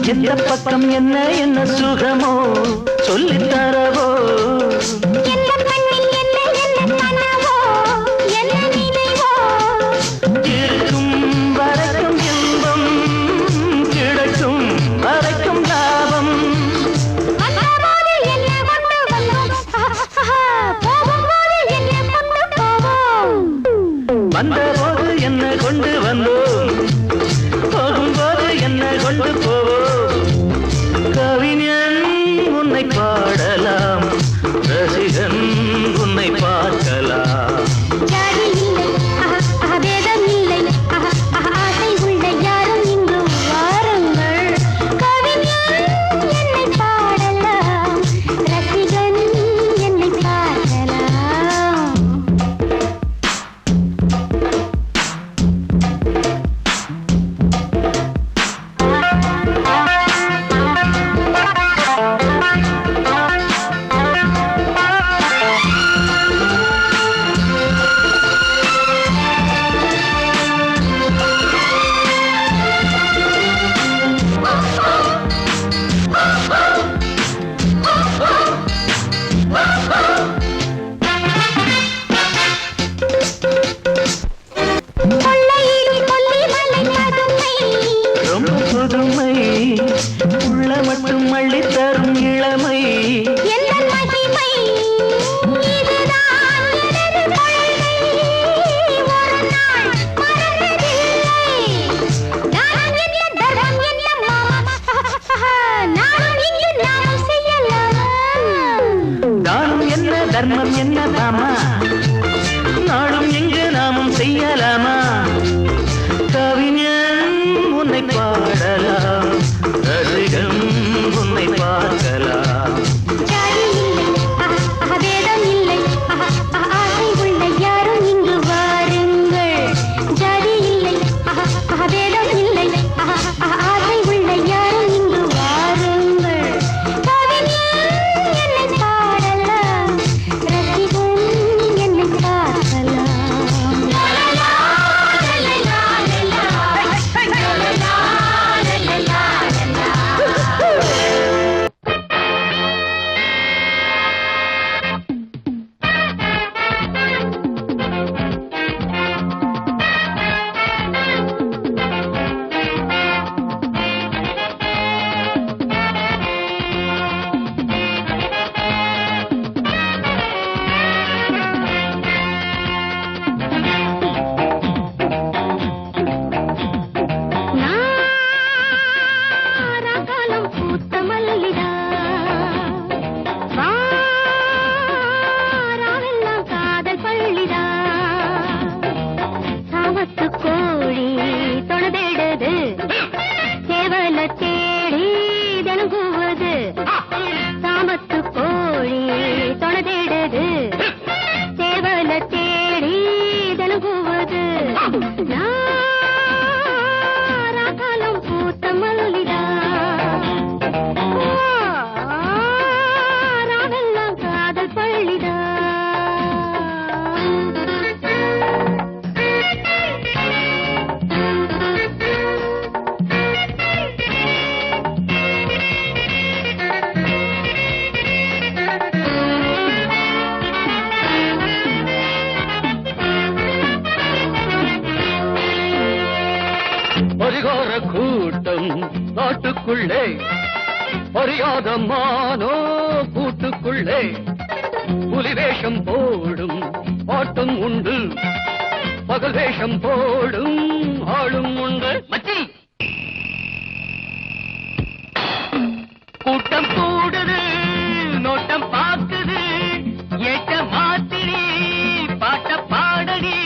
எந்த பக்கம் என்ன என்ன சுகமோ சொல்லித் தரவோ இருக்கும் வரைக்கும் இன்பம் கிடைக்கும் வரைக்கும் லாபம் வந்தபோது என்ன கொண்டு வந்தோம் போகும்போது என்ன கொண்டு போவோம் கவிஞன் உன்னை பாடலாம் ரசிகன் உன்னை பார்க்கலாம் உள்ள மட்டும் மள்ளி தரும் இளமை தானம் என்ன தர்மம் என்ன தாமா நாளும் எங்கு நாமும் செய்யலாமா கவிஞன் உன்னை பாடலாம் ரசிகன் உன்னை பார்க்கலாம் பரிகார கூட்டம் நாட்டுக்குள்ளே பரியாத மானோ கூட்டுக்குள்ளே புலிவேஷம் போடும் பாட்டும் உண்டு பகல் வேஷம் போடும் ஆளும் உண்டு மச்சி கூட்டம் கூடுது நோட்டம் பார்க்குது ஏட்ட மாத்திரி பாட்ட பாடடி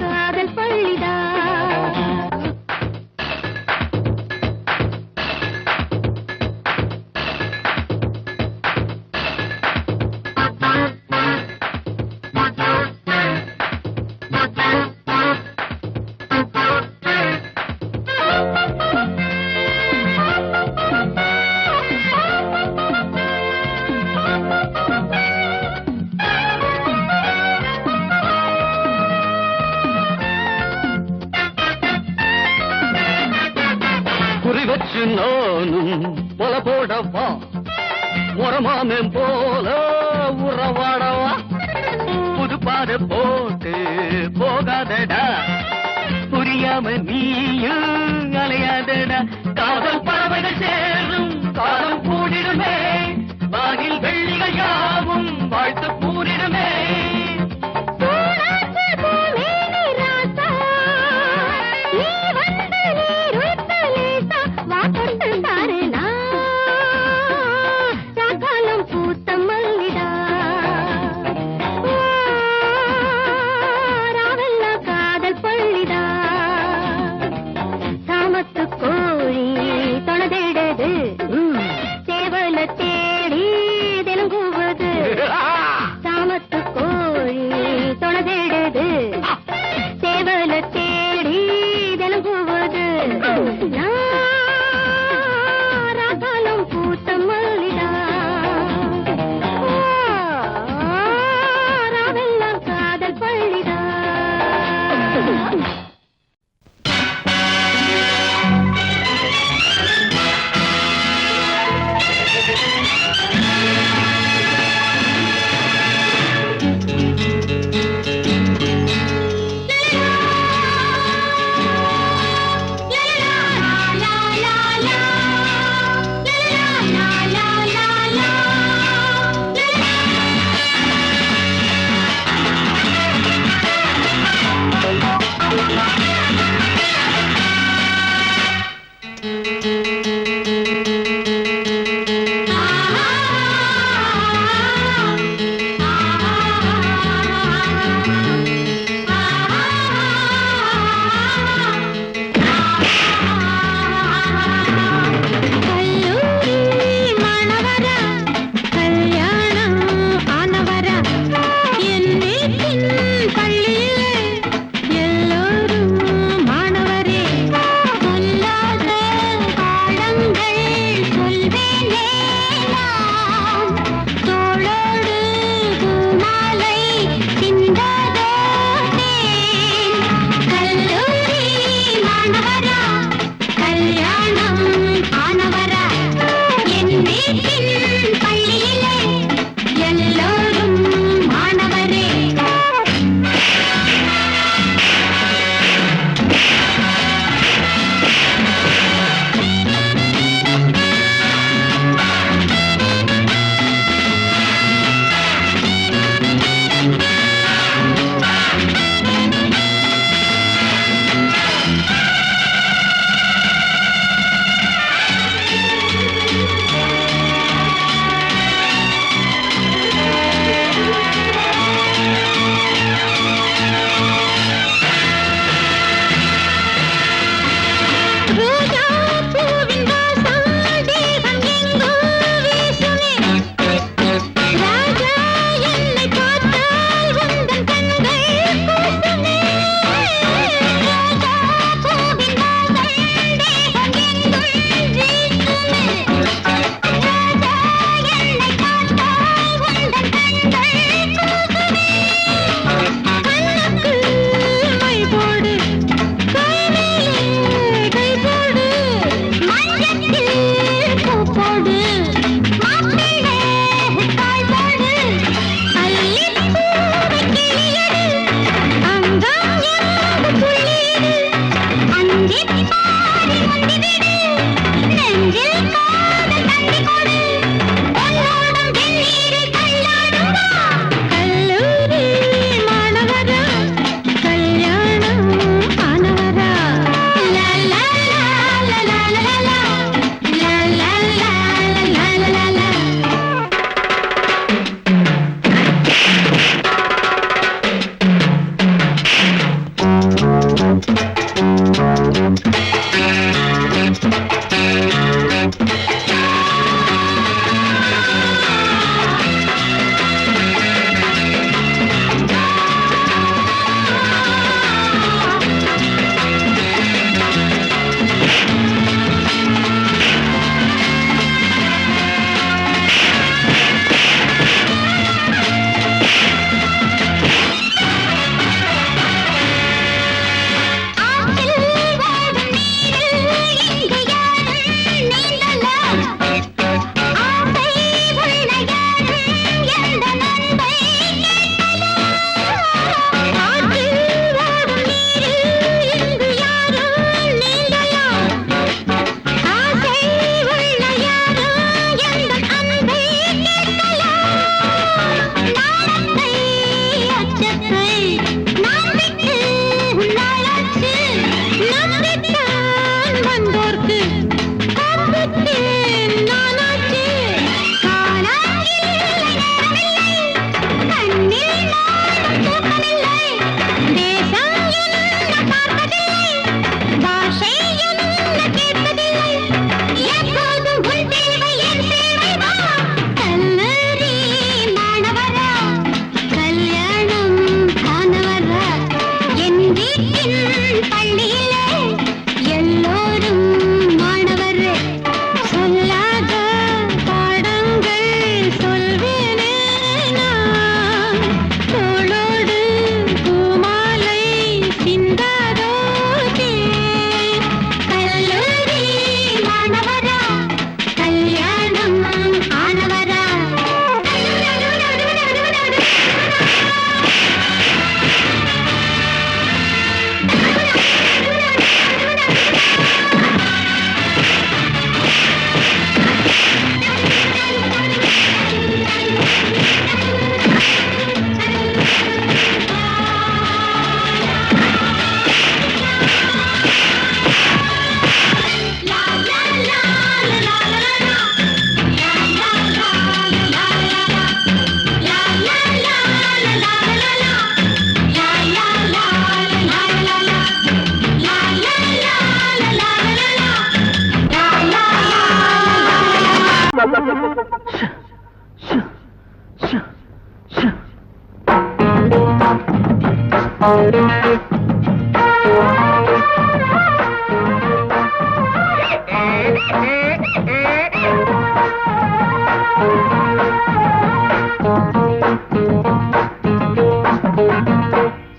காதல் பள்ளி நானும் போல போடவா உரமாமேன் போல உறவாடவா புது பாதை போட்டு போகாதடா புரியாம நீயும் அலையாதடா காதல் பறவைகள் சேரும் காலம் கூடிடுமே வாகில் வெள்ளிகள் யாவும் வாழ்த்து கூறிடுமே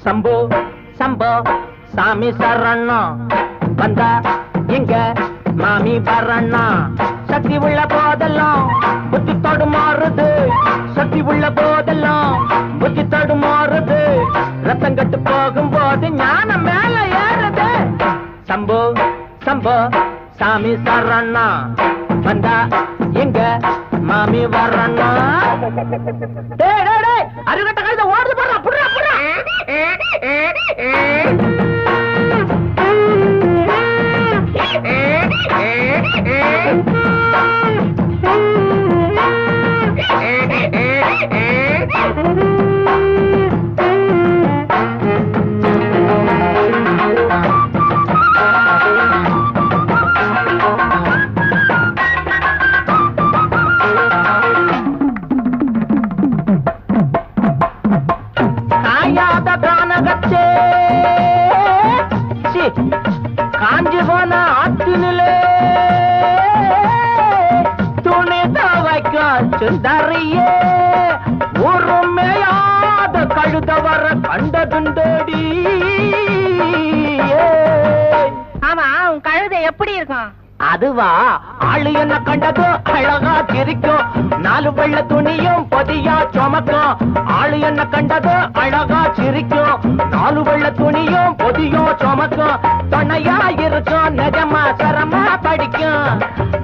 சம்போ சம்போ சாமி சரணா வந்தா எங்க மாமி வரணா சக்தி உள்ள போதெல்லாம் புத்தி தடுமாறுது சக்தி உள்ள போதெல்லாம் புத்தி தடுமாறுது ரத்தம் கட்டு போகும்போது ஞானம் மேல ஏறுது சம்போ சம்போ சாமி சரணா வந்தா எங்க மாமி வரணா அருகட்ட கழுத ஓடுது போடுறா புடுறா புடுறா காஞ்சி போன ஆத்தினிலே துணி துவைக்க சுந்தரியே ஒருமையாத கழுத வர கண்டதுண்டடி. ஆமா உன் கழுதை எப்படி இருக்கும்? அதுவா ஆளு என்ன கண்டது அழகா சிரிக்கும் நாலு வெள்ள துணியும் பொதியா சுமக்கும் ஆளு என்ன கண்டது அழகா சிரிக்கும் நாலு வெள்ள துணியும் பொதியும் சுமக்கும் துணையா இருக்கும் நிஜமா சரமா படிக்கும்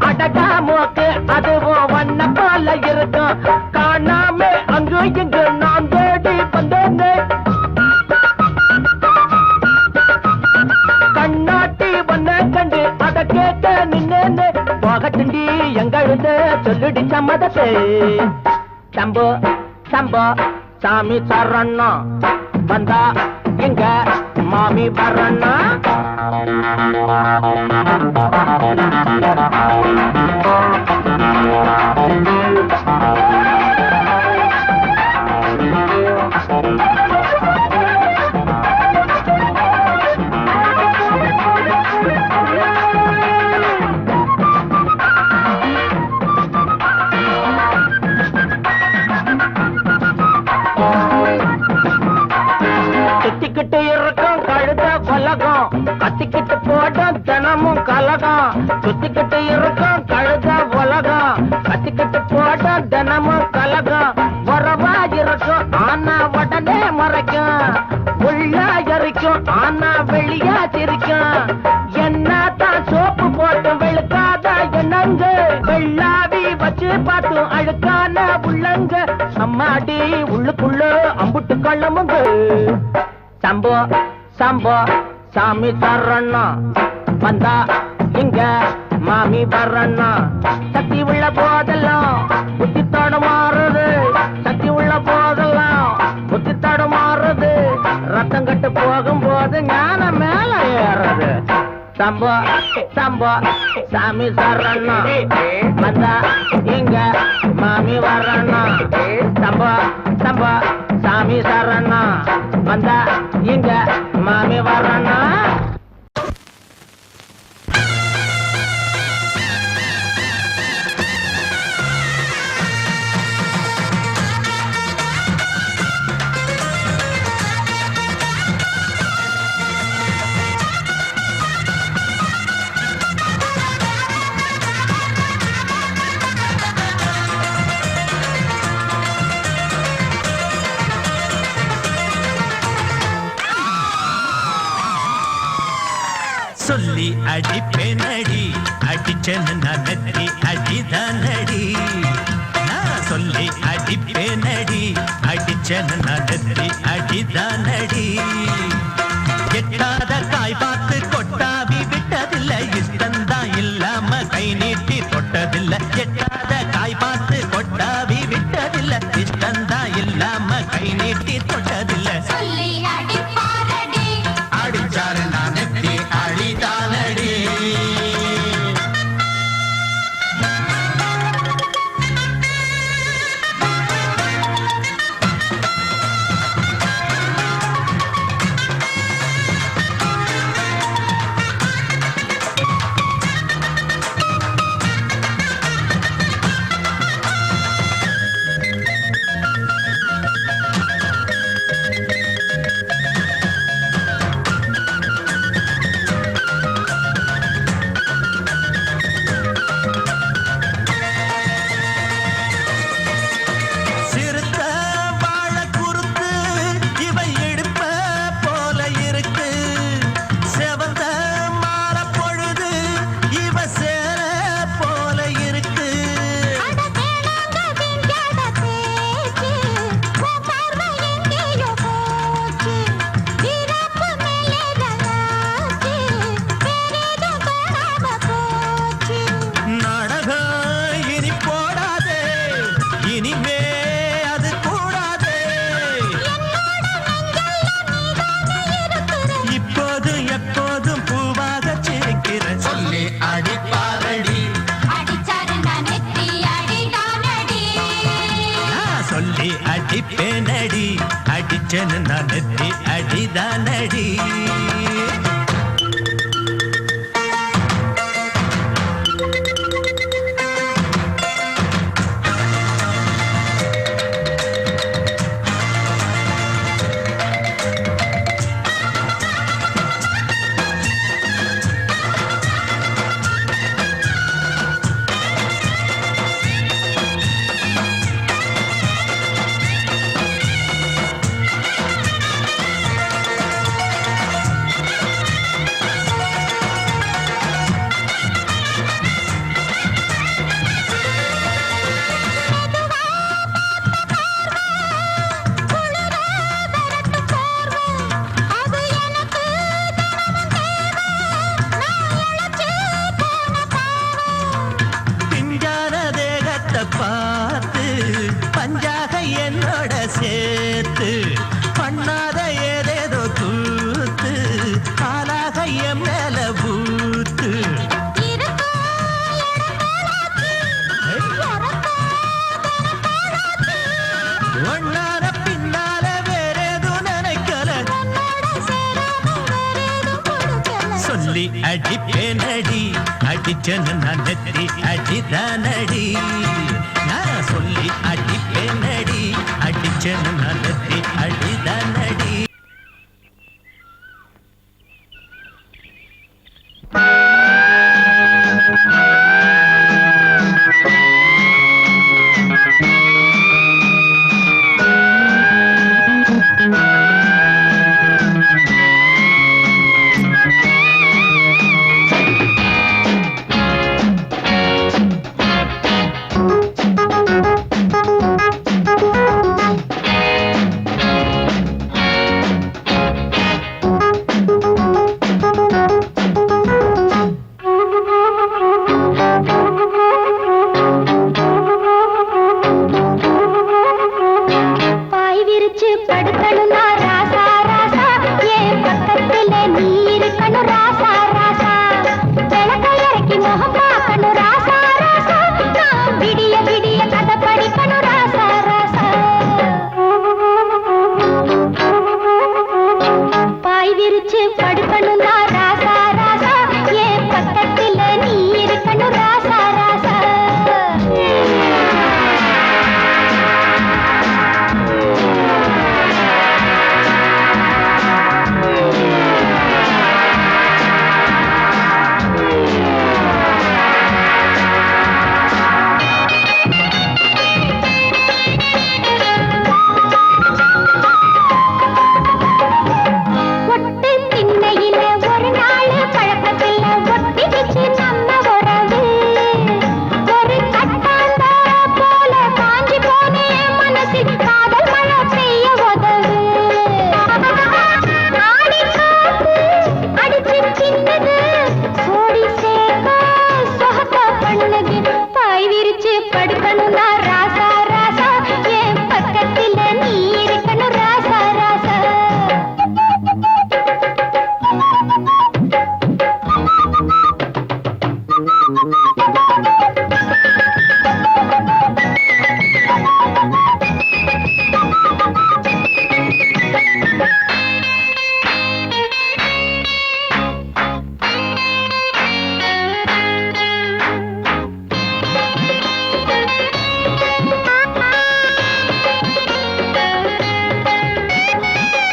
அடகா மூக்கு அதுவும் வண்ண போல இருக்கும் காணாம அங்கு இங்கு நான் தேடி வந்தேன்னு கண்ணாட்டி வண்ண கண்டு அத கேட்ட நின்னேன்னு போகட்டுண்டி எங்கழுத சொல்லுடி சம்மதத்தை சம்போ சம்போ சாமி சரணா வந்தா எங்க மாமி வரணா சுத்திக்கிட்டு இருக்கும் கழுத கொலகம் கத்திக்கிட்டு போடும் தினமும் கலகம் சுத்திக்கிட்டு இருக்கும் கழுத உலகம் கத்திக்கிட்டு போடும் தினமும் கலகம் உறவா இருக்கும் ஆனா உடனே மறைக்கும் உள்ளா எரிக்கும் ஆனா வெளியா சிரிக்கும் என்னதான் சோப்பு போட்டு வெளுக்காத என்னங்க வெள்ளாவி வச்சு பார்த்து அழுக்கான உள்ளங்க அம்மாடி உள்ளுக்குள்ள அம்புட்டு கள்ளமுங்க சம்போ சம்போ சாமி சரணா வந்தா இங்க மாமி வரணா சக்தி உள்ள போதெல்லாம் புத்தி தடுமாறுது சக்தி உள்ள போதெல்லாம் புத்தி தடுமாறுது ரத்தம் கட்டு போகும்போது ஞானம் மேல ஏறுது சம்போ சம்போ சாமி சரணா வந்தா இங்க மாமி வரணா சம்போ சம்போ சாமி சரணா வந்தா இங்க மாமி வரணா சொல்லி அடிப்பேனடி அடிச்சனு நத்தி அடிதானடி நான் சொல்லி அடிப்பேனடி அடிச்சனு நத்தி அடிதானடி எட்டாத காய் பார்த்து கொட்டாவி விட்டதில்லை இஷ்டந்தா இல்லாம கை நீட்டி தொட்டதில்லை எட்டாத காய் பார்த்து கொட்டாவி விட்டதில்லை இஷ்டந்தா இல்லாம கை நீட்டி தொட்டதில்லை அடிச்சாரு நான் நெத்தி அழிதானடி அடிச்சேன்னு நான் நெத்தி அடிதானடி. பார்த்து பஞ்சாக என்னோட சேர்த்து பண்ணாத ஏதேதோ கூத்து ஆளாக என் மேல பூத்து ஒன்னார பின்னால வேறேதும் நினைக்கல சொல்லி அடிப்பேனடி அடிச்சன்னு நான் நெத்தி அடிதானடி. நான் சொல்லி அடிப்பேனடி அடிச்சன்னு நான் நெத்தி அடிதானடி.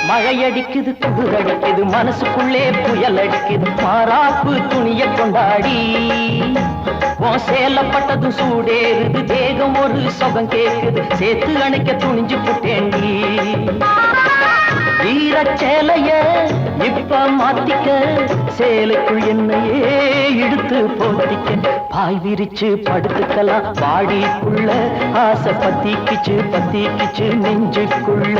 மழையடிக்குது குளிரடிக்குது மனசுக்குள்ளே புயல் அடிக்குது மாறாப்பு துணிய கொண்டாடி உன் சேலப்பட்டதும் சூடேறுது தேகம் ஒரு சுகம் கேக்குது சேர்த்து அணைக்க துணிஞ்சு புட்டேண்டி வீரச்சேலைய இப்ப மாத்திக்க சேலைக்குள் என்னையே இழுத்து போத்திக்க பாய் விரிச்சு படுத்துக்கலாம் பாடிக்குள்ள ஆசை பத்திக்கிச்சு நெஞ்சுக்குள்ள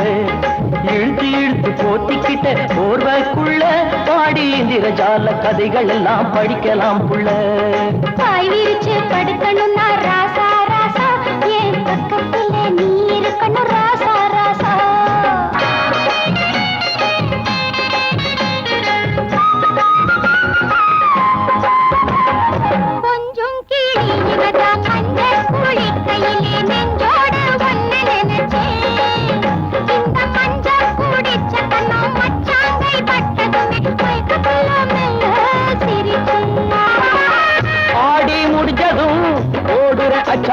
இழுத்து இழுத்து போத்திக்கிட்ட போர்வைக்குள்ள பாடி இந்திரஜால கதைகள் எல்லாம் படிக்கலாம் புள்ள பாய் விரிச்சு படுக்கணும்னா ராசா ராசா என் பக்கத்துல நீ இருக்கணும் ராசா ராசா கொஞ்சம் கீழே இவதான் அந்த குழி கையிலே நெஞ்சோடு ஒன்னு நினைச்சேன் இந்த மஞ்சள்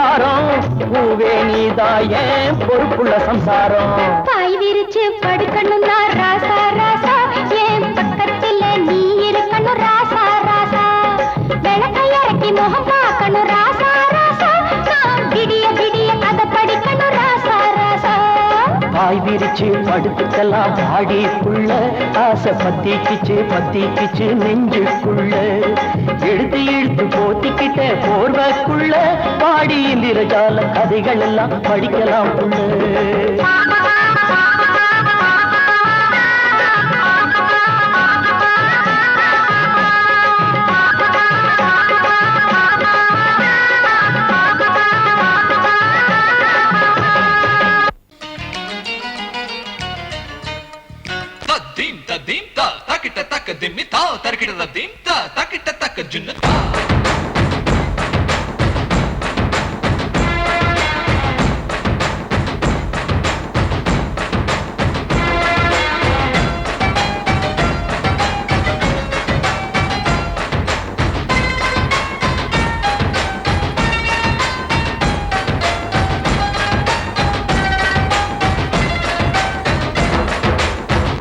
சம்சாரம் பூவே நீதாயே பொறுப்புள்ள சம்சாரம் பாய் விரிச்சு படுக்கணும்னா ராசா ராசா என் பக்கத்துல நீ இருக்கணும் ராசா ராசா விளக்கை இறக்கி முகம் பார்க்கணும் ராசா ராசா நான் விடிய விடிய கதை படிக்கணும் ராசா ராசா பாய் விரிச்சு படுத்துக்கலாம் பாடிக்குள்ள ஆசை பத்திக்கிச்சு நெஞ்சுக்குள்ள எடுத்து இழுத்து போத்திக்கிட்ட போர்வக்குள்ள பாடியில் இரஜால கதைகள் எல்லாம் படிக்கலாம் புள்ள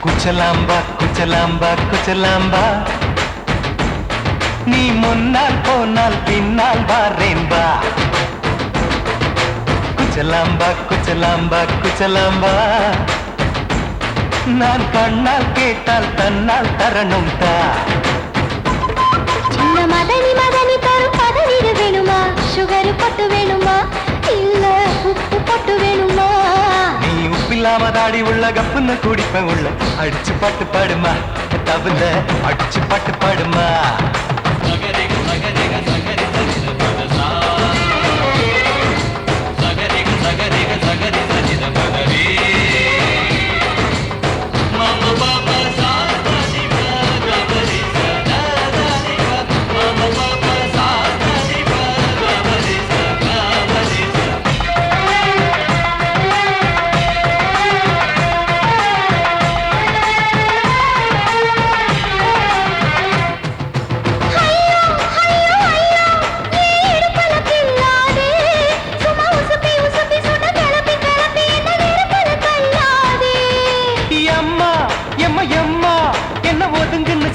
குச்சலாம்பா குச்சலாம்பா குச்சலாம்பா நீ முன்னால் போனால் பின்னால் வாரேன்பா குச்சலாம்பா குச்சலாம்பா குச்சலாம்பா நான் கண்ணால் கேட்டால் தன்னால் தரணும் தா சின்ன மதனி மதனி தரும் பதநீர் வேணுமா சுகர் பொட்டு வேணுமா இல்ல உப்பு பொட்டு வேணுமா நீ உப்பில்லாம தாடி உள்ள கப்புன்னு குடிப்பேன் உள்ள அடிச்சு பாட்டு பாடுமா தவிர அடிச்சு பாட்டு பாடுமா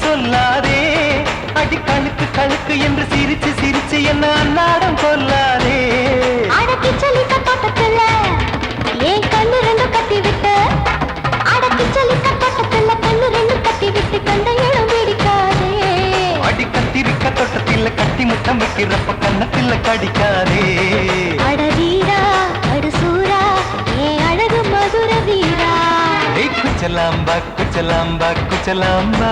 சொல்லாதே அடி கழுக்கு கழுக்கு என்று சிரிச்சு சிரிச்சு என்ன அன்னாடம் கொல்லாதே அடக்கி சொல்லிக்க தோட்டத்துல ஏன் கண்ணு ரெண்டு கட்டி விட்டு அடக்கி சொல்லிக்க தோட்டத்துல கண்ணு ரெண்டு கட்டி விட்டு கண்ட இடம் பிடிக்காதே அடி கத்திரிக்க தோட்டத்தில் கட்டி முத்தம் வைக்கிறப்ப கண்ணத்தில் கடிக்காதே அட வீரா அடு சூரா ஏன் அழகு மதுர வீரா குச்சலாம்பா குச்சலாம்பா குச்சலாம்பா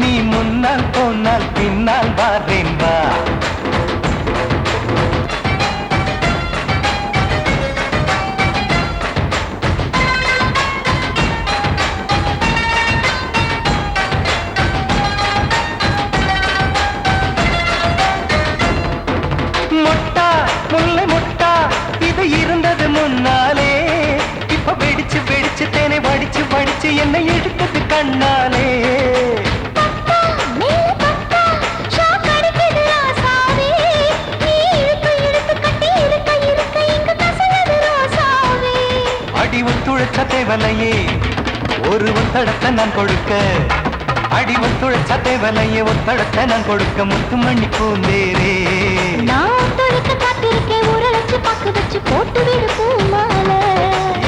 நீ முன்னால் போனால் பின்னால் வாரேன்பா மொட்டா முல்லை மொட்டா இது இருந்தது முன்னாலே இப்ப வெடிச்சு வெடிச்சு தேனை வடிச்சு வடிச்சு என்னை இழுக்குது கண்ணாலே அடி ஒத்துழைச்ச தேவலையே ஒரு ஒத்தடத்தை நான் கொடுக்க அடி ஒத்துழைச்ச தேவலையே ஒத்தடத்தை நான் கொடுக்க முத்துமணி பூந்தேரே நான் தொடுக்க காத்திருக்கேன் உரளைச்சு பக்கு வச்சு போட்டு விடு பூமாலை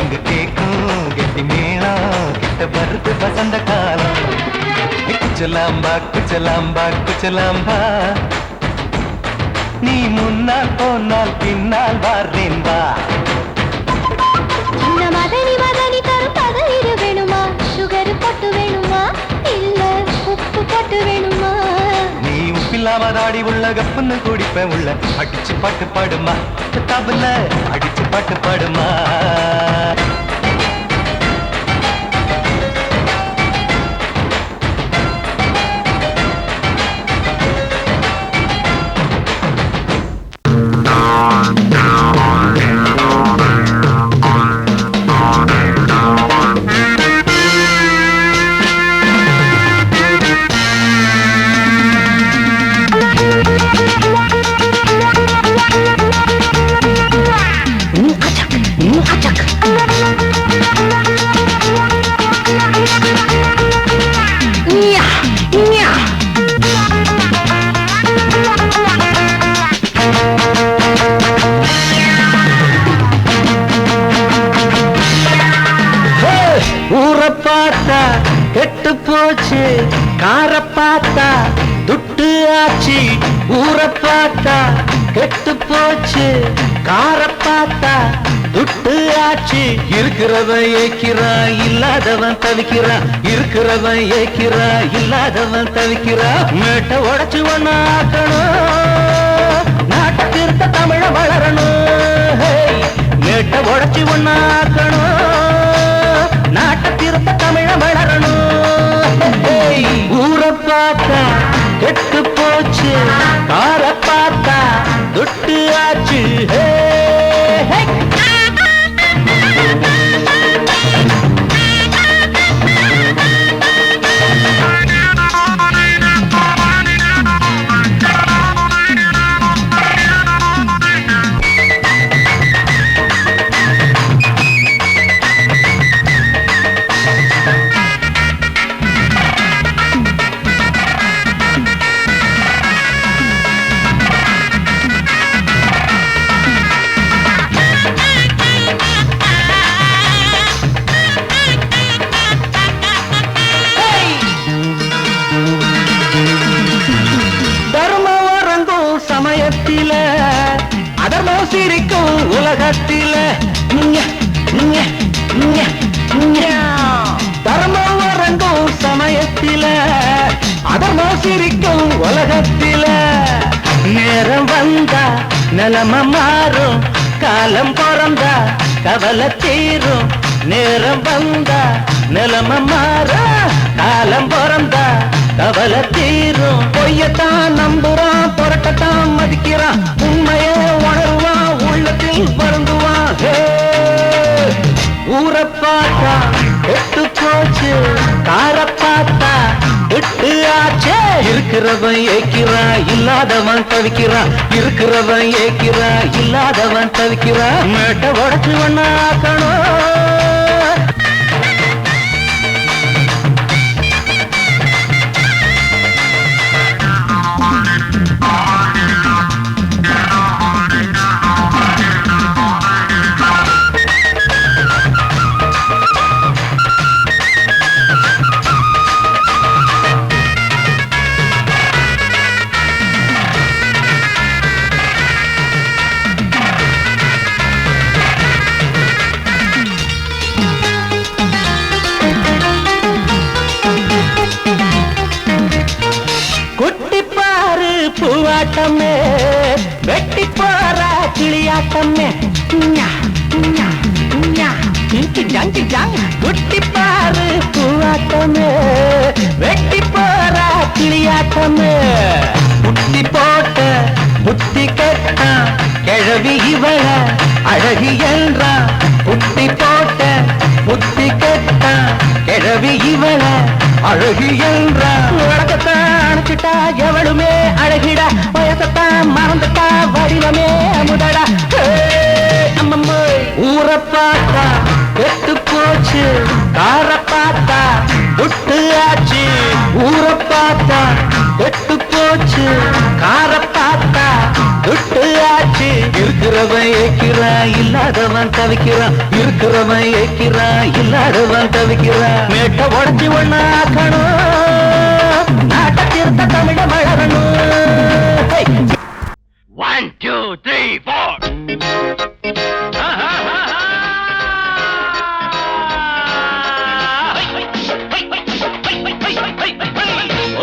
எங்க கேக்கும் கெட்டி மேளம் கிட்ட வருது வசந்த காலம் குச்சலாம்பா குச்சலாம்பா குச்சலாம்பா நீ முன்னால் போனால் பின்னால் வாரேன்பா சின்ன மதனி மதனி தரும் பதநீர் வேணுமா சுகர் பொட்டு வேணுமா இல்ல உப்பு பொட்டு வேணுமா நீ உப்பில்லாம தாடி உள்ள கப்புன்னு குடிப்பேன் உள்ள அடிச்சு பாட்டு பாடுமா தபுல அடிச்சு பாட்டு பாடுமா பார்த்தா துட்டு ஆச்சு, ஊரை பார்த்தா கெட்டு போச்சு, கார பார்த்தா துட்டு ஆச்சு. இருக்கிறவன் ஏக்கிறான், இல்லாதவன் தவிக்கிறான், இருக்கிறவன் ஏக்கிறான், இல்லாதவன் தவிக்கிறான். மேட்டை உடைச்சு ஒண்ணு ஆக்கணும், நாட்டை திருத்த தமிழ வளரணும். மேட்டை உடைச்சு ஒண்ணு ஆக்கணும், நாட்டை திருத்த தமிழ வளரணும். ஊரை பார்த்தா கெட்டு போச்சு, கார பார்த்தா துட்டு ஆச்சு. சமயத்தில அதர்மம் சிரிக்கும் உலகத்தில, தர்மம் வரங்கும் சமயத்தில அதர்மம் சிரிக்கும் உலகத்தில. நேரம் வந்தா நிலம மாறும், காலம் பிறந்தா கவலை தீரும். நேரம் வந்தா நிலம மாறும், காலம் பிறந்தா கவலை தீரும். பொய்யத்தான் நம்புறான், புரட்டத்தான் மதிக்கிறான், உண்மையை உணர்வான், உள்ளத்தில் வருந்துவான். ஊரை பார்த்தா கெட்டு போச்சு, கார பார்த்தா விட்டு ஆச்சே. இருக்கிறவன் ஏக்கிறான், இல்லாதவன் தவிக்கிறான், இருக்கிறவன் ஏக்கிறான், இல்லாதவன் தவிக்கிறான். மேட்டை உடைச்சு ஒண்ணாக்கணும். பூவாட்டமே வெட்டி போற கிளியாட்டமே, குட்டி பாரு பூவாட்டமே வெட்டி போற கிளியாட்டமே. புட்டி போட்ட புத்தி கெட்டா கிழவி இவள அழகி என்றா, புட்டி போட்ட புத்தி கெட்டா கிழவி இவள அழகி என்றா. உலகத்தான் அணைச்சிட்டா எவளுமே அழகிடா, வயசத்தான் மறந்துட்டா வடிவமே முதடா. ஊரை பார்த்தா கெட்டு போச்சு, கார பார்த்தா துட்டு ஆச்சு. ஊரை பார்த்தா கெட்டு போச்சு, கார பார்த்தா துட்டு ஆச்சு. இருக்கிறவன் ஏக்கிறான், இல்லாதவன் தவிக்கிறான், இருக்கிறவன் ஏக்கிறான், இல்லாதவன் தவிக்கிறான். மேட்டை உடைச்சி ஒண்ணாக்கணும், நாட்டை திருத்த தமிழ வளரணும். 1 2 3 4.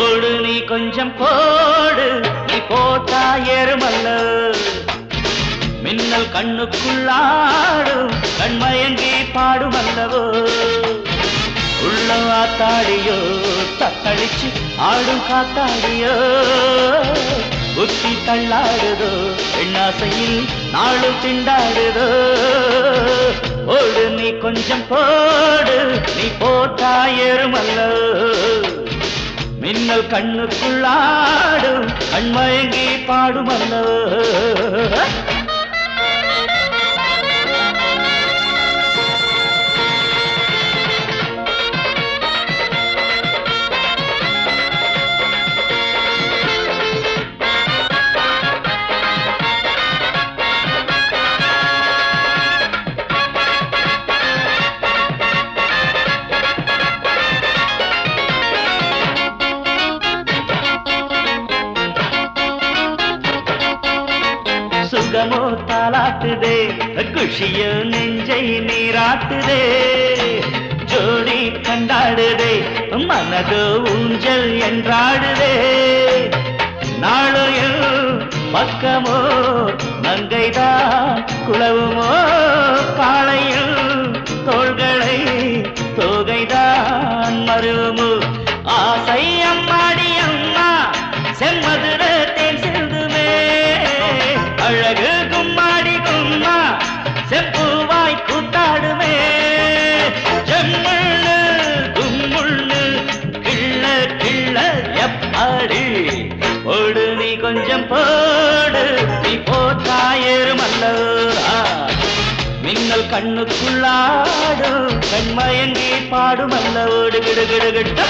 ஓடு நீ கொஞ்சம் போடு, நீ போட்டா ஏறுமல்ல. மின்னல் கண்ணுக்குள்ளாடும், கண்மயங்கி பாடுமல்லவோ. உள்ள ஆத்தாடியோ தத்தளிச்சு ஆடும் காத்தாடியோ, புத்தி தள்ளாடுதோ எண்ணாசையில் நாளும் திண்டாடுதோ. ஓடு நீ கொஞ்சம் போடு, நீ போட்டா ஏறுமல்ல. மின்னல் கண்ணுக்குள்ளாடும், கண்மயங்கி பாடுமல்ல. சுகமோ தாலாட்டுதே குஷியோ நெஞ்சை நீராட்டுதே ஜோடி கண்டாடுதே மனதோ ஊஞ்சல் என்றாடுதே நாளையில் பக்கமோ மங்கைதான் குளவுமோ காளையில் தோள்களை தோகைதான் மருமோ ஆசை அம்மாடி அம்மா செம்மதுர தேன் சிந்துமே அழகு கும்மாடி கும்மா செப்பூவாய் கூத்தாடுமே செம்மண்ணு கும்முண்ணு கிள்ள கிள்ள எப்பாடி ஓடு நீ கொஞ்சம் போடு நீ போட்டாயேறுமல்ல மின்னல் கண்ணுக்குள்ளாடும் கண்மயங்கி பாடுமல்ல ஓடு கிடு கிடு கிட்ட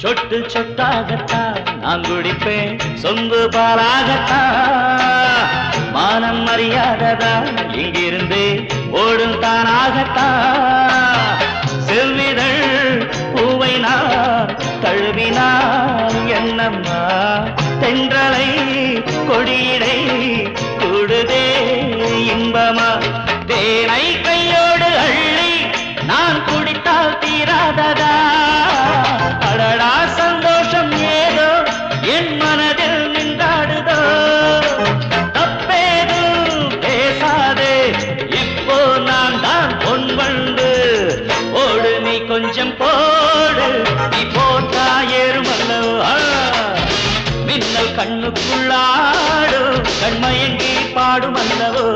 சொட்டு சொட்டாகத்தான் நான் குடிப்பேன் சொம்பு பாலாகத்தான் மானம் மரியாதைதான் இங்கிருந்து ஓடும் தானாகத்தான் செல்விதழ் பூவை நான் தழுவினால் என்னம்மா தென்றலை கொடியிடை கூடுதே இன்பமா தேனை கையோடு அள்ளி நான் குடித்தால் தீராததா அடடா சந்தோஷம் ஏதோ என் மனதில் நின்றாடுதோ தப்பேதும் பேசாதே இப்போ நான் தான் பொன்வண்டு ஓடு நீ கொஞ்சம் போடு நீ போட்டா ஏறுமல்லவா மின்னல் கண்ணுக்குள்ளாடும் கண்மயங்கி பாடுமல்லவோ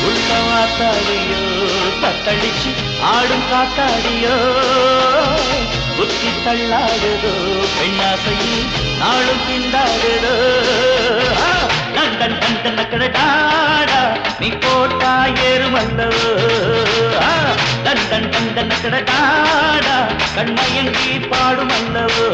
உள்ள வாத்தாடியோ தத்தளிச்சு ஆடும் காத்தாடியோ புத்தி தள்ளாடுதோ பெண்ணாசையில் நாளும் திண்டாடுதோ லண்டன் கண்டன் கடடாடா நீ போட்டா ஏறுமல்லவோ லண்டன் கண்டன் கடடாடா கண்மயங்கி பாடுமல்லவோ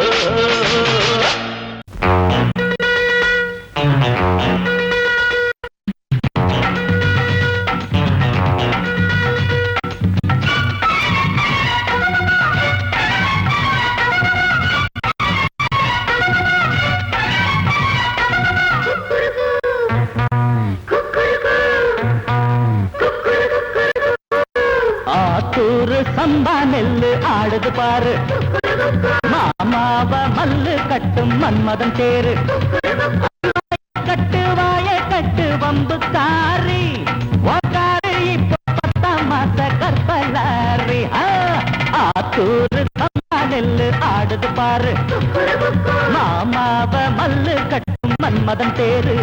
சம்பா நெல்லு ஆடுது பாரு மாமாவ மல்லு கட்டும் மன்மதன் தேரு கட்டு வாய கட்டு வம்பு காரி ஓட்டாரு இப்போ 10ஆம் மாச கற்பலாரி ஆத்தூரு சம்பா நெல்லு ஆடுது பாரு மாமாவ மல்லு கட்டும் மன்மதன் தேரு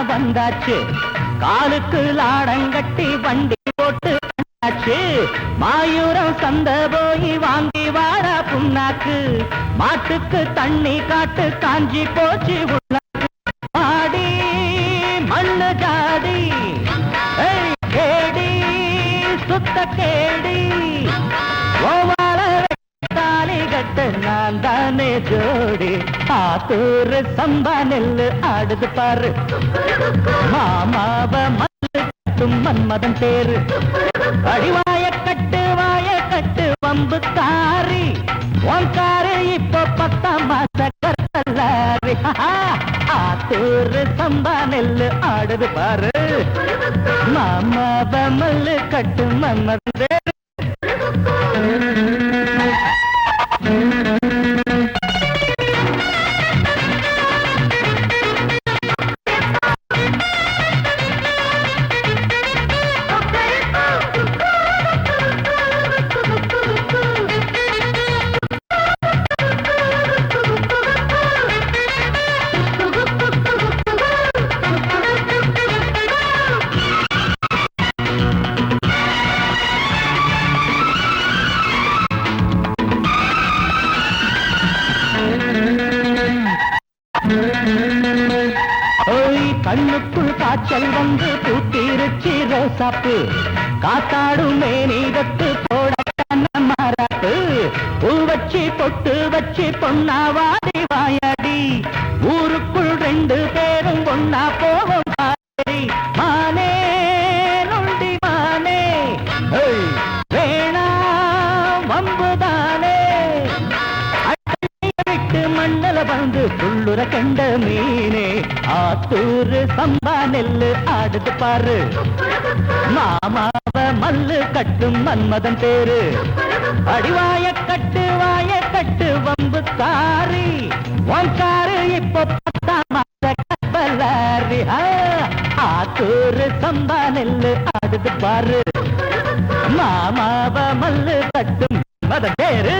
வந்தாச்சு காலுக்கு லாடங்கட்டி வண்டி போட்டு வந்தாச்சு மாயூரம் சந்த போய் வாங்கி வாடா புண்ணாக்கு மாட்டுக்கு தண்ணி காட்டு காஞ்சி போச்சு உள்ளாக்கு ஆடி மண்ணு ஜாதி கேடி சுத்த கேடி ஓமால தாலி கட்டு நான் தானே ஜோடி ஆத்தூர் சம்பா நெல்லு ஆடுது பாரு மாமாவ மல்லு கட்டும் மன்மதன் தேரு அடிவாய கட்டு வம்பு காரி ஓங்காரு இப்போ 10ஆம் மாச கற்பலாரி ஆத்தூர் சம்பா நெல்லு ஆடுது பாரு மாமாவ மல்லு கட்டும் மன்மதன் தேரு ஓய் கண்ணுக்குள் காய்ச்சல் வந்து பூத்திருச்சி ரோசாப்பு காத்தாடும் மேனீதத்து போட மாறாப்பு பூ வச்சு பொட்டு வச்சு பொன்னாவாடி வாயாடி ஊருக்குள் 2 பேரும் ஒன்னா போவோம் மானே நொண்டி மானே வேணா வம்புதானே விட்டு மண்ணல வந்து துள்ளுற கண்ட மீனே ஆத்தூரு சம்பா நெல்லு ஆடுது பாரு மாமாவ மல்லு கட்டும் மன்மதன் பேரு அடிவாய கட்டு வம்பு காரி காரு இப்போ 10ஆம் மாத கப்பலாரி ஆத்தூரு சம்பா நெல்லு ஆடுது பாரு மாமாவ மல்லு கட்டும் மன்மதன் பேரு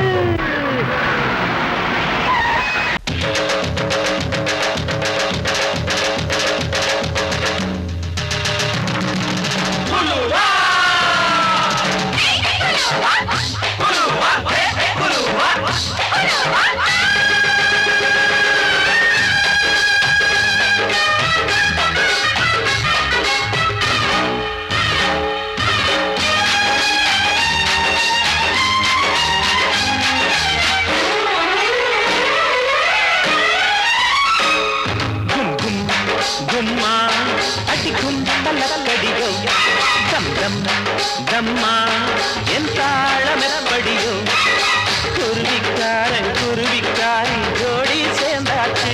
கம்மா என் தாளமெப்படியோ குருவிக்காரி ஜோடி சேர்ந்தாச்சு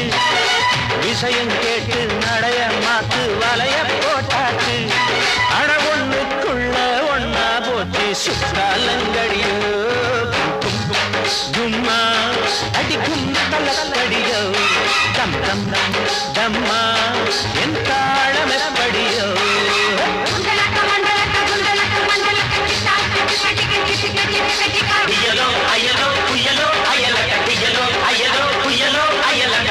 விஷயம் கேட்டு நடைய மாத்து வலைய போட்டாச்சு அட ஒண்ணுக்குள்ள ஒன்னா போச்சு சுத்தாலங்கடியோ கும்மா அடிக்கும் தலக்கடியோ தம் தம் தம்மா என் தாளமெப்படியோ அயலோ அயலோ புயலோ அயலக அயலோ அயலோ புயலோ அயலக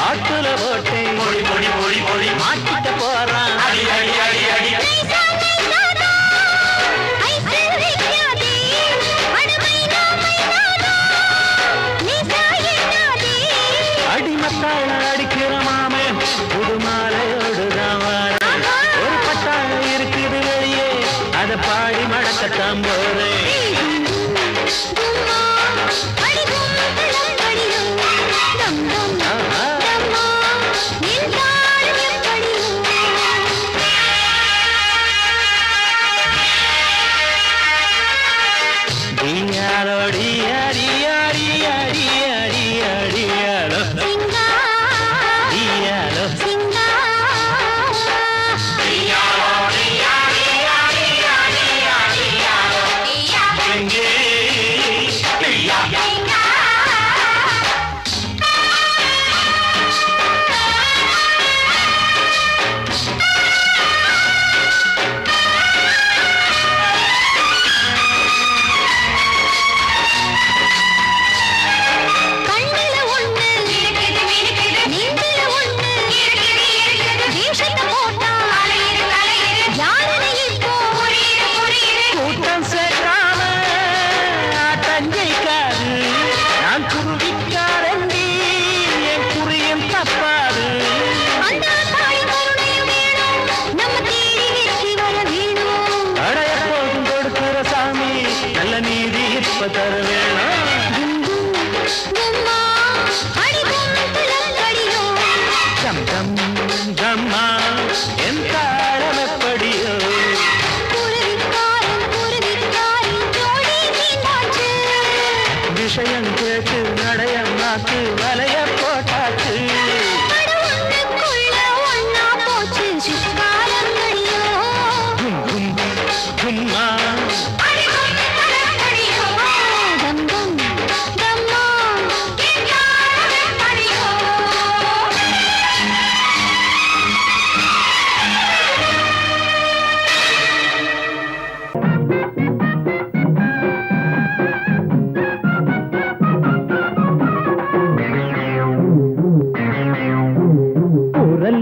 ஆட்டுல போட்டு மாட்டிட்ட போறான் அடி அடி அடி அடி அடிமத்தாள அடிக்கிற மாமே புதுமாலையோடுதான் ஒரு பட்டாள இருக்குது வெளியே அதை பாடி மடக்கத்தான் போறேன்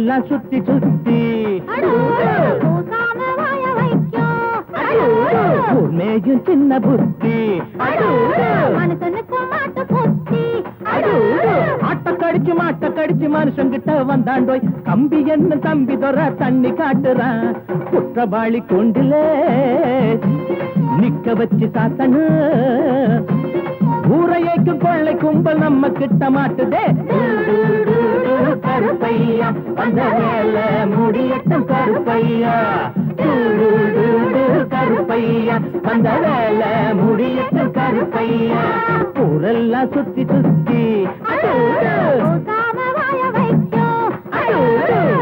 ஊரெல்லாம் சுத்தி சுத்தி மேயும் சின்ன புத்தி மாட்ட கடிச்சு மனுஷங்கிட்ட வந்தாண்டோய் கம்பி என்ன தம்பி தொற தண்ணி காட்டுறான் குற்றவாளி கொண்டிலே நிக்க வச்சு சாத்தனு ஊரையைக்கு கொள்ளை கும்பல் நம்ம கிட்ட மாட்டுதே கருப்பையா அந்த வேலை முடியட்டும் கருப்பையா கருப்பையா அந்த வேலை முடியட்டும் கருப்பையா ஊரெல்லாம் சுத்தி சுத்தி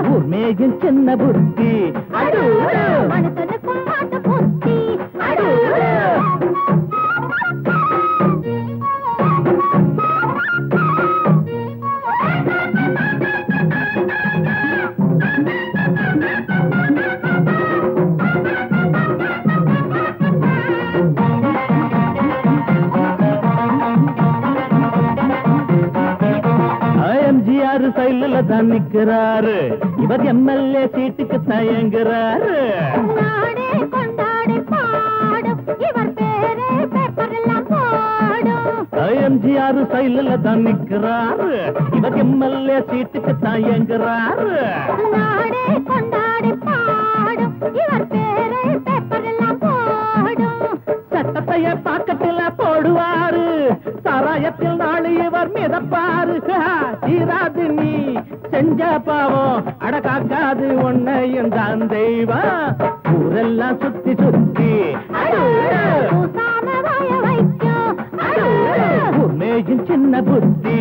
ஊர் மேகில் சின்ன புத்தி சைடுல தான் நிக்கிறாரு இவர் எம்எல்ஏ சீட்டுக்கு தயங்குறாரு எம்ஜிஆர் சைடுல தான் நிக்கிறாரு இவர் எம்எல்ஏ சீட்டுக்கு தயங்குறாரு சட்டத்தைய பாக்கத்துல போடுவாரு சாராயத்தில் நாளை இவர் மிதப்பாரு தீராது நீ செஞ்ச பாவம் அடக்காக்காது உன்னையும் தான் தெய்வம் ஊரெல்லாம் சுத்தி சுத்தி மேயும் சின்ன புத்தி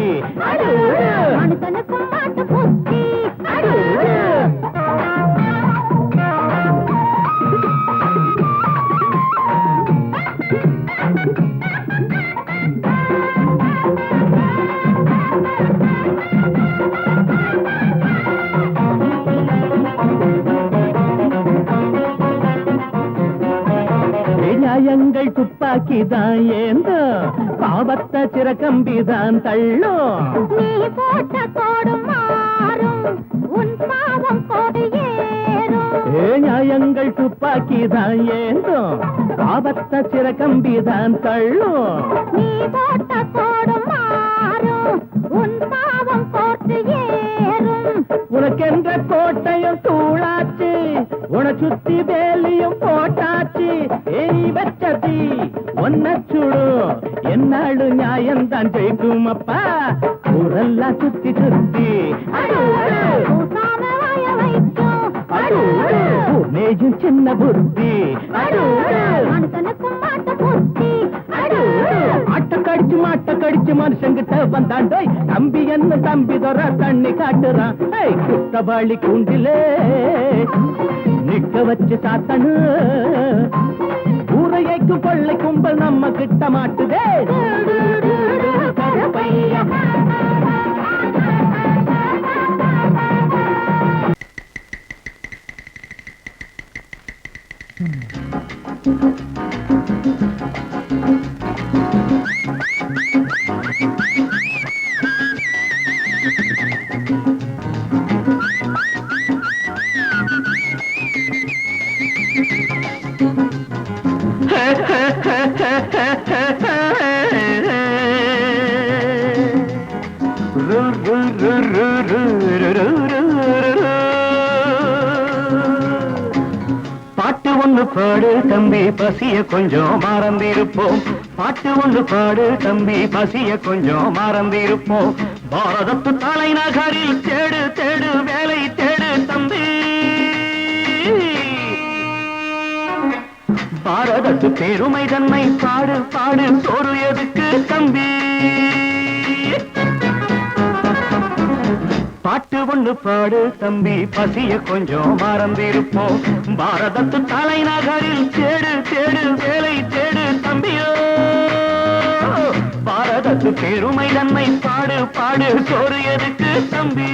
நியாயங்கள் துப்பாக்கிதான் ஏந்தோ பாவத்தை சிறக்கம்பிதான் தள்ளும் நீ போட்ட கோடு மாறும் உன் பாவம் கோடு ஏறும் நியாயங்கள் துப்பாக்கிதான் ஏந்தோ பாவத்தை சிறக்கம்பிதான் தள்ளும் நீ போட்ட கோடு மாறும் உன் பாவம் கோடு ஏறும் உனக்கென்ற கோட்டையும் தூளாச்சு உன சுத்தி வேலியும் போட்டாச்சு ஏய் வச்சதி ஒன்ன சுடும் என்னாடு நியாயம்தான் ஜெயிக்கும் அப்பா ஊரெல்லாம் சுத்தி சுத்தி மேயும் சின்ன புத்தி மாட்ட கடிச்சு மனுஷங்கிட்ட வந்தாண்டோய் தம்பி என்ன தம்பி தொற தண்ணி காட்டுறான் குத்தவாளி கூண்டிலே நிக்க வச்சு சாத்தனு ஊரையைக்கு கொள்ளை கும்பல் நம்ம கிட்ட மாட்டுதே கருப்பையா பாட்டு ஒண்ணு பாடு தம்பி பசிய கொஞ்சம் மறந்திருப்போம் பாட்டு ஒண்ணு பாடு தம்பி பசிய கொஞ்சம் மறந்திருப்போம் பாரதத்து தலைநகரில் தேடு தேடு வேலை தேடு தம்பி பாரதத்து பெருமை தன்னை பாடு பாடு சோறு எதுக்கு தம்பி பாட்டு ஒண்ணு பாடு தம்பி பசிய கொஞ்சம் மறந்திருப்போம் பாரதத்து தலைநகரில் தேடு தேடு வேலை தேடு தம்பியோ பாரதத்து பெருமை தன்னை பாடு பாடு சோறு எதுக்கு தம்பி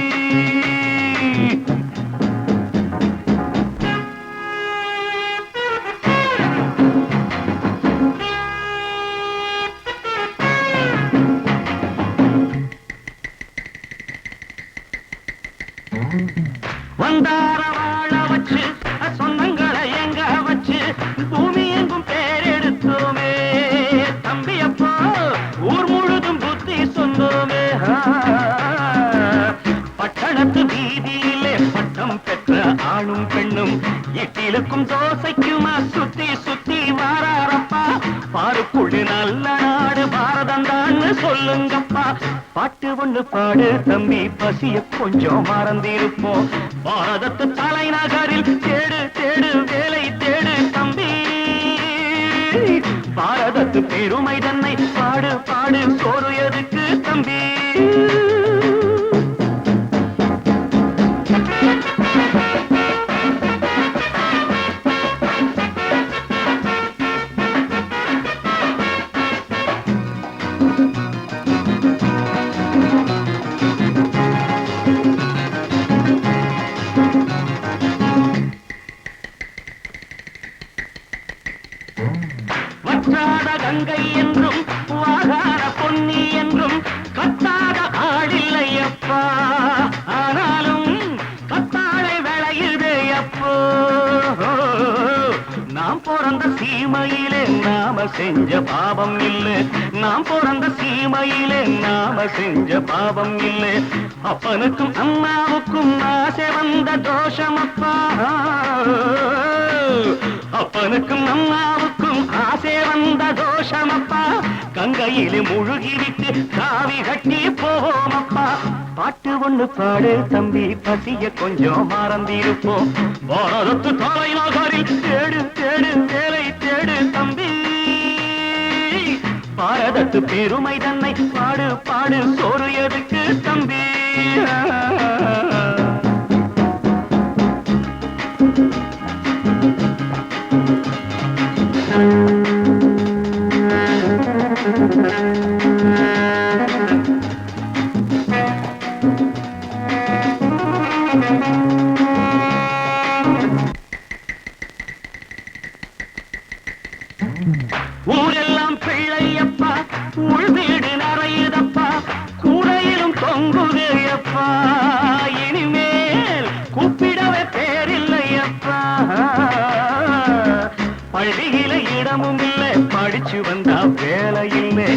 வந்தார வாழ வச்சு சொந்தங்களை எங்க வச்சு பூமி எங்கும் பேரெடுத்தோமே தம்பி அப்போ ஊர் முழுதும் புத்தி சொன்னோமே பட்டணத்து வீதியிலே பட்டம் பெற்ற ஆணும் பெண்ணும் இட்டிலுக்கும் தோசைக்குமா சுத்தி சுத்தி வாராரப்பா பாருக்குள்ளு நல்ல நாடு பாரதம் தான் சொல்லுங்கப்பா பாட்டு ஒண்ணு பாடு தம்பி பசிய கொஞ்சம் மறந்திருப்போம் பாரதத்து தலைநகரில் தேடு தேடு வேலை தேடு தம்பி பாரதத்து பெருமை தன்னை பாடு பாடு சோறு எதுக்கு தம்பி வற்றாத கங்கை என்றும் வாகார பொன்னி என்றும் கத்தாத ஆளில்லையப்பா ஆனாலும் கத்தாழை விளையுதே அப்போ நாம் பிறந்த சீமையிலே நாம செஞ்ச பாவம் இல்லை நாம் பிறந்த சீமையிலே நாம செஞ்ச பாவம் இல்லை அப்பனுக்கும் அம்மாவுக்கும் ஆசை வந்த தோஷமப்பா அப்பனுக்கும் அம்மாவுக்கும் ஆசை வந்த தோஷமப்பா கங்கையிலே முழுகிவிட்டு காவி கட்டி போவோமப்பா பாட்டு ஒண்ணு பாடு தம்பி பசிய கொஞ்சம் மறந்திருப்போம் பாரதத்து தலைநகரில் தேடு தேடு வேலை தேடு தம்பி பாரதத்து பெருமை தன்னை பாடு பாடு சோறு எதுக்கு தம்பி ஊரெல்லாம் பிள்ளையப்பா உள் வீடு நிறையுதப்பா கூரையிலும் தொங்குதையப்பா இனிமேல் கூப்பிடவே பேரில்லையப்பா பள்ளியில இடமும் இல்லை படிச்சு வந்தா வேலை இல்லை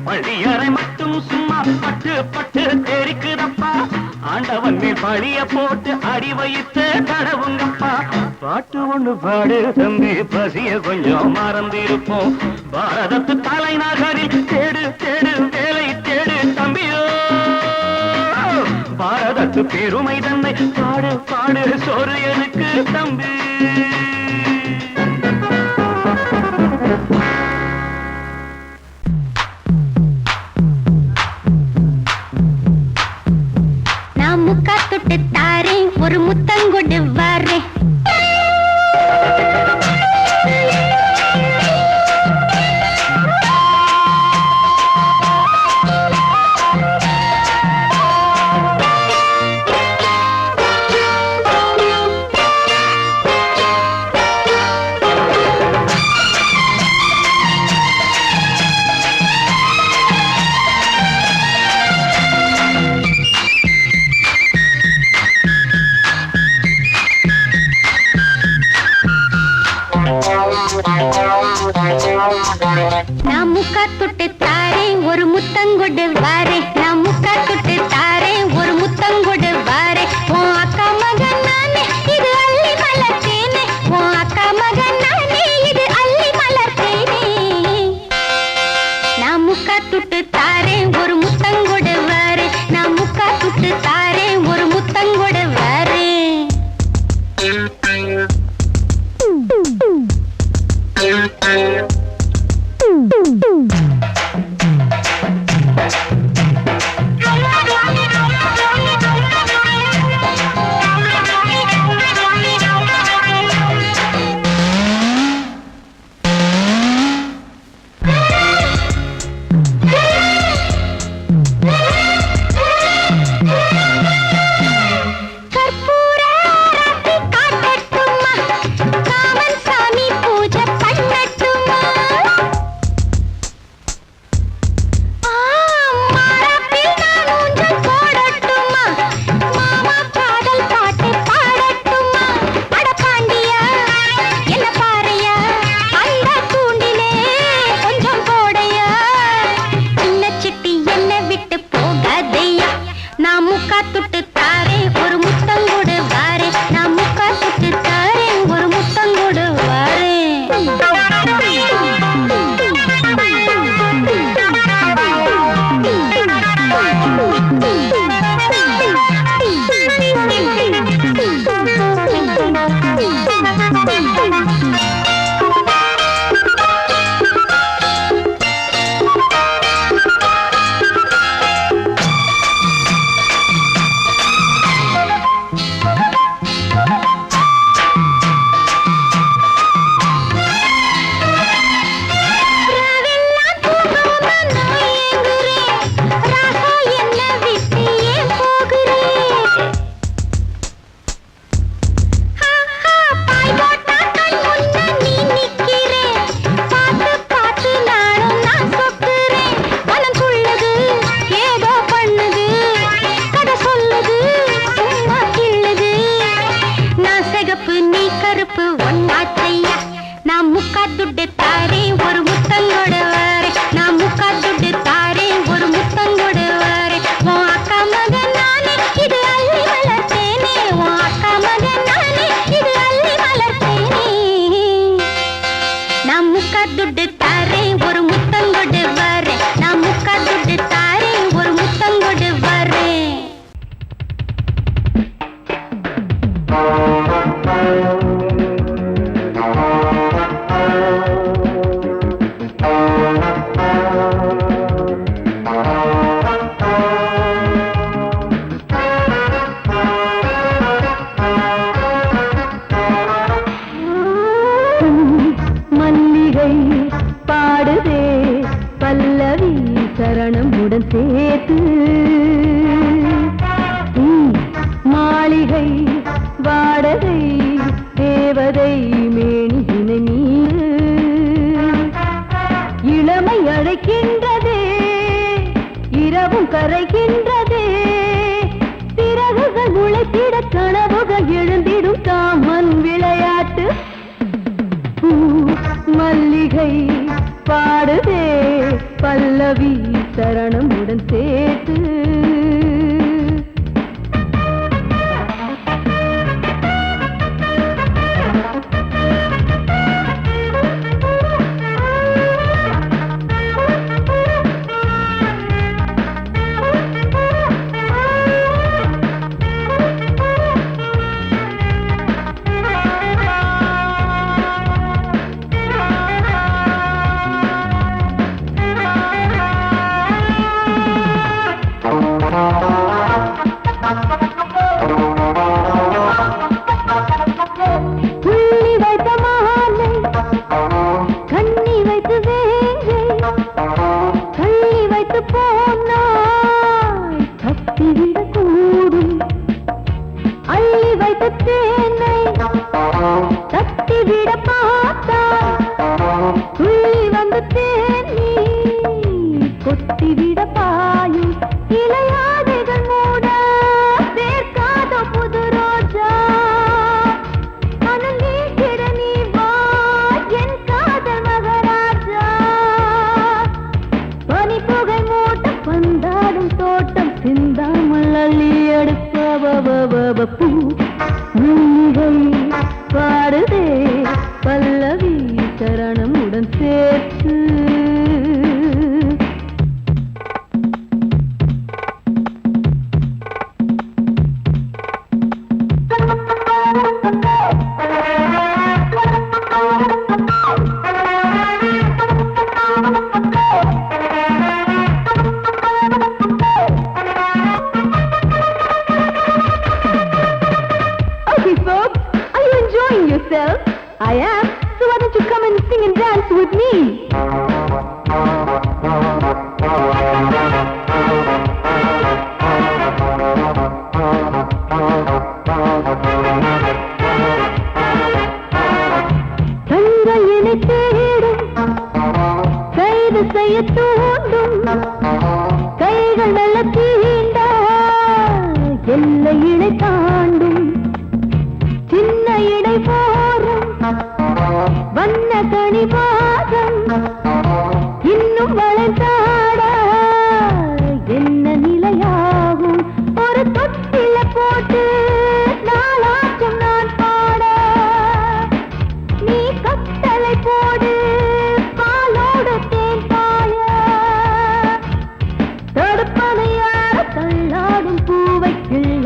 பள்ளியறை மட்டும் சும்மா பட்டு பட்டு தெரிக்குதப்பா ஆண்டவன் மேல் பழிய போட்டு அடி வைத்து தடவுங்கப்பா பாட்டு ஒண்ணு பாடு தம்பி பசிய கொஞ்சம் மறந்திருப்போம் பாரதத்து தலைநகரில் தேடு தேடு வேலை தேடு தம்பியோ பாரதத்து பெருமை தன்னை பாடு பாடு சோறு எனக்கு தம்பி நான் முக்கா தொட்டு தாரேன் ஒரு முத்தங்கொடு வரேன் நான் முக்கா தொட்டு தாரேன் ஒரு முத்தங்கொடு வாரே நான் முக்கா தொட்டு தாரேன் ஒரு முத்தங்கொடு வாரே உன் அக்கா மகன் நானே இது அள்ளி மலர்த்தேனே உன் அக்கா மகன் நானே இது அள்ளி மலர்த்தேனே நான் முக்கா தொட்டு தாரேன் ஒரு முத்தங்கொடு வாரே நான் முக்கா தொட்டு தாரேன் ஒரு முத்தங்கொடு வாரே நான் முக்கா துட்டு தாரேன் ஒரு முத்தங்கூடு வாரே நான் முக்கா துட்டு தாரேன் ஒரு முத்தங்கூடு வாரே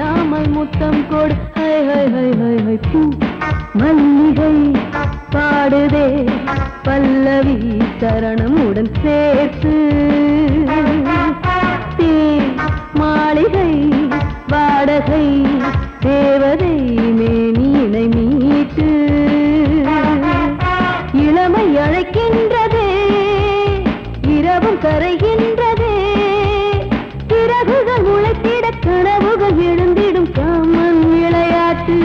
இல்லாமல் முத்தம் கொடு high high high high high பூ மல்லிகை பாடுதே பல்லவி சரணமுடன் சேர்த்து மாளிகை வாடகை தேவதை மேனியினை மீட்டு இளமை அழைக்கின்றதே இரவும் கரைகின்றதே பிறகுகள் உழைத்திட கனவுகள் எழுந்திடும் காமன் விளையாட்டு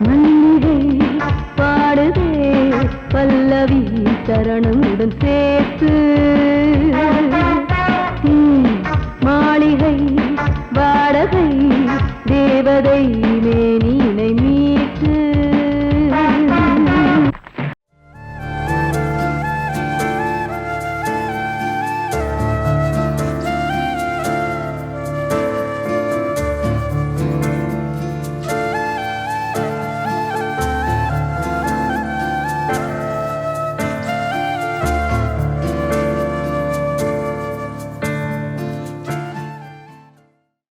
மல்லிகை பாடுதே பல்லவி சரணமுடன் சேர்த்து மாளிகை வாடகை தேவதை